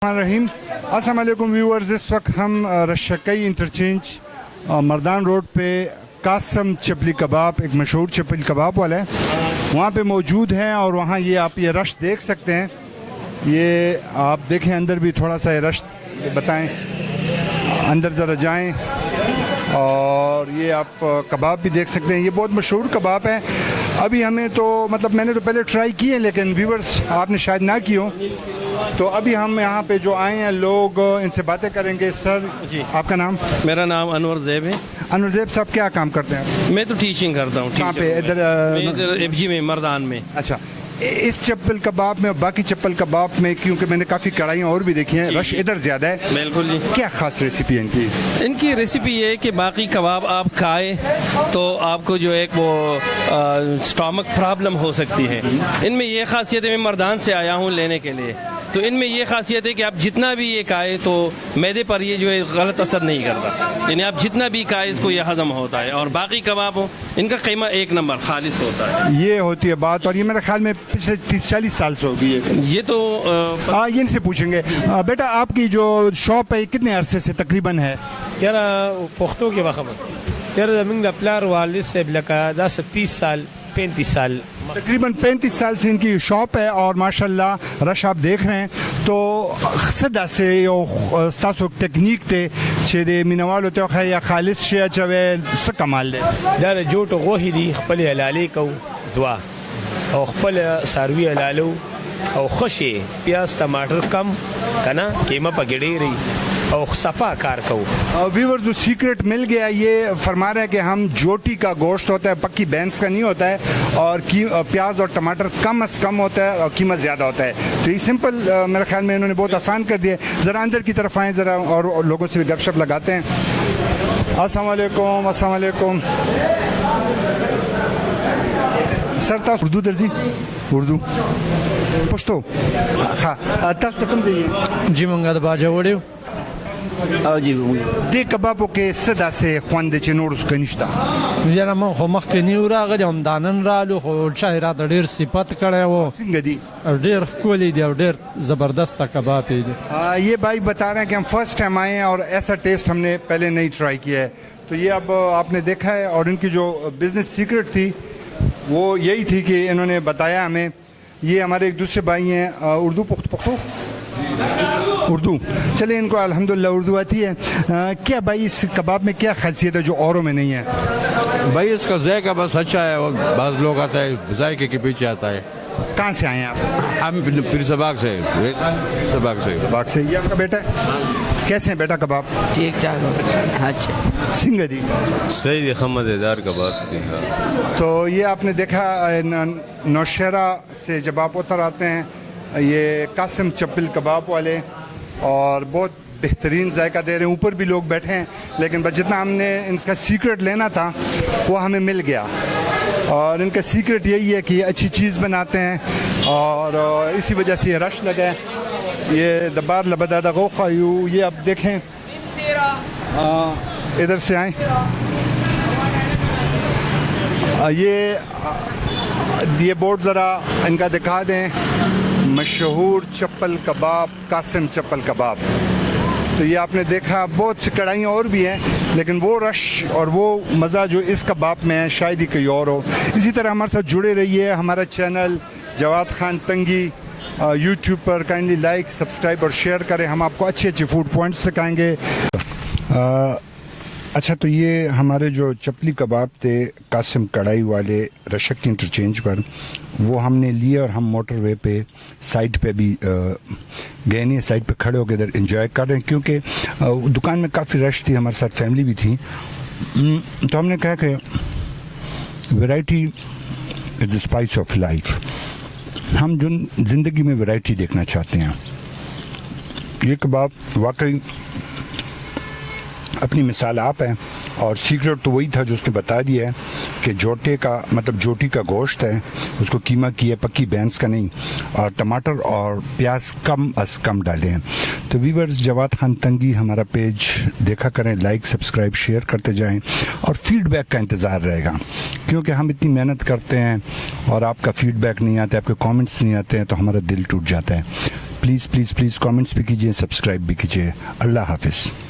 रहीम अस्सलाम वालेकुम व्यूअर्स। इस वक्त हम रशकई इंटरचेंज मर्दान रोड पे कासम चपली कबाब, एक मशहूर चपली कबाब वाला है, वहाँ पे मौजूद हैं। और वहाँ ये आप ये रश देख सकते हैं, ये आप देखें अंदर भी थोड़ा सा ये रश बताएं, अंदर ज़रा जाएं और ये आप कबाब भी देख सकते हैं। ये बहुत मशहूर कबाब है। अभी हमें तो मतलब मैंने तो पहले ट्राई किए लेकिन व्यूअर्स आपने शायद ना की हो, तो अभी हम यहाँ पे जो आए हैं लोग इनसे बातें करेंगे। सर जी, आपका नाम? मेरा नाम अनवर ज़ैब है। अनवर ज़ैब साहब क्या काम करते हैं? मैं तो टीचिंग करता हूँ। कहाँ पे? इधर एफजी में, मर्दान में। अच्छा, इस चप्पल कबाब में और बाकी चप्पल कबाब में, क्योंकि मैंने काफ़ी कढ़ाइयाँ और भी देखी हैं, रश इधर ज़्यादा है, बिल्कुल जी। क्या ख़ास रेसिपी है इनकी? इनकी रेसिपी ये है कि बाकी कबाब आप खाए तो आपको जो एक वो स्टमक प्रॉब्लम हो सकती है। इनमें ये खासियत है, मैं मर्दान से आया हूँ लेने के लिए, तो इनमें ये खासियत है कि आप जितना भी ये खाए तो मैदे पर ये जो है गलत असर नहीं करता, यानी आप जितना भी खाए इसको ये हजम होता है। और बाकी कबाब हो इनका कीमा एक नंबर खालिस होता है। ये होती है बात। और ये मेरे ख्याल में पिछले 30-40 साल से होगी ये तो ये इनसे पूछेंगे। बेटा आपकी जो शॉप है कितने अरसे से तकरीबन है? यार पुख्तों के वक़्त यार ज़मीन प्लार वालिद से लगा 30 साल 35 साल तकरीबन 35 साल से इनकी शॉप है। और माशाल्लाह रश आप देख रहे हैं तो सदा से स्तासो टेक्निक थे छेदे मिनवाल तो या खालिस शे चवे स कमाल दे यार जो तो गोही दी खपल हलाली को दुआ और खपल सारवी हलालो और खुशी प्याज टमाटर कम कना कीमा पगड़ी रही और सफा कार को। व्यूअर जो सीक्रेट मिल गया, ये फरमा रहे हैं कि हम जोटी का गोश्त होता है, पक्की भैंस का नहीं होता है, और प्याज और टमाटर कम से कम होता है और कीमत ज़्यादा होता है। तो ये सिंपल मेरे ख्याल में इन्होंने बहुत आसान कर दिया। ज़रा अंदर की तरफ आएँ ज़रा और लोगों से भी गपशप लगाते हैं। अस्सलाम वालेकुम। अस्सलाम वालेकुम सर, तास उर्दू दर्जी उर्दू पुश्तो हाँ तास तो कम से जी मंगा तो बाजा वड़ियो जी दे कबाबों के सदा से ख्वांदे चिनोर उसका निश्ता यार मैं खो मख के न्यू राग हम दानन रालू खो शायरा ढेर सिफत करे वो सिंगदी ढेर कोली दी ढेर जबरदस्त कबाब है। ये भाई बता रहे हैं कि हम फर्स्ट टाइम आए हैं और ऐसा टेस्ट हमने पहले नहीं ट्राई किया है। तो ये अब आपने देखा है। और इनकी जो बिजनेस सीक्रेट थी वो यही थी कि इन्होंने बताया हमें। ये हमारे एक दूसरे भाई हैं उर्दू पुख्तो उर्दू, चलिए इनको अल्हम्दुलिल्लाह उर्दू आती है। क्या भाई इस कबाब में क्या खासियत है जो औरों में नहीं है? भाई इसका जायका बस अच्छा है, और बाज़ लोग आता है जायके के पीछे आता है। कहाँ से आए हैं आप? हम फिर सबाग से बाग से। ये आपका बेटा है? कैसे हैं बेटा कबाब? ठीक ठाक। अच्छा सिंगदी सही खमदेदार कबाब। तो ये आपने देखा नौशहरा से जब आप उतर आते हैं, ये कासिम चप्पल कबाब वाले, और बहुत बेहतरीन जायका दे रहे हैं। ऊपर भी लोग बैठे हैं लेकिन बस जितना हमने इनका सीक्रेट लेना था वो हमें मिल गया। और इनका सीक्रेट यही है कि अच्छी चीज़ बनाते हैं और इसी वजह से ये रश लगा है। ये दबार लबदादा गोखा यू, ये आप देखें इधर से आए, ये बोर्ड ज़रा इनका दिखा दें, मशहूर चप्पल कबाब, कासिम चप्पल कबाब। तो ये आपने देखा बहुत सी कढ़ाइयाँ और भी हैं लेकिन वो रश और वो मज़ा जो इस कबाब में है शायद ही कहीं और हो। इसी तरह हमारे साथ जुड़े रहिए। हमारा चैनल जवाद खान तंगी यूट्यूब पर काइंडली लाइक, सब्सक्राइब और शेयर करें। हम आपको अच्छे अच्छे फूड पॉइंट्स सिखाएंगे। अच्छा, तो ये हमारे जो चपली कबाब थे कासिम कढ़ाई वाले रशक इंटरचेंज पर, वो हमने लिए और हम मोटरवे पे साइड पे भी गए नहीं, साइड पे खड़े होकर इधर एंजॉय कर रहे हैं क्योंकि दुकान में काफ़ी रश थी, हमारे साथ फैमिली भी थी। तो हमने कहा कि variety is the spice of life. हम जो ज़िंदगी में वैरायटी देखना चाहते हैं, ये कबाब वाकई अपनी मिसाल आप है। और सीक्रेट तो वही था जो उसने बता दिया है कि जोटे का मतलब जोटी का गोश्त है, उसको कीमा किया, पक्की भैंस का नहीं, और टमाटर और प्याज कम अस कम डाले हैं। तो व्यूअर्स, जवाद खान तंगी हमारा पेज देखा करें, लाइक सब्सक्राइब शेयर करते जाएं और फीडबैक का इंतज़ार रहेगा क्योंकि हम इतनी मेहनत करते हैं और आपका फीडबैक नहीं आता, आपके कमेंट्स नहीं आते हैं तो हमारा दिल टूट जाता है। प्लीज़ प्लीज़ प्लीज़ कमेंट्स भी कीजिए, सब्सक्राइब भी कीजिए. अल्लाह हाफिज़.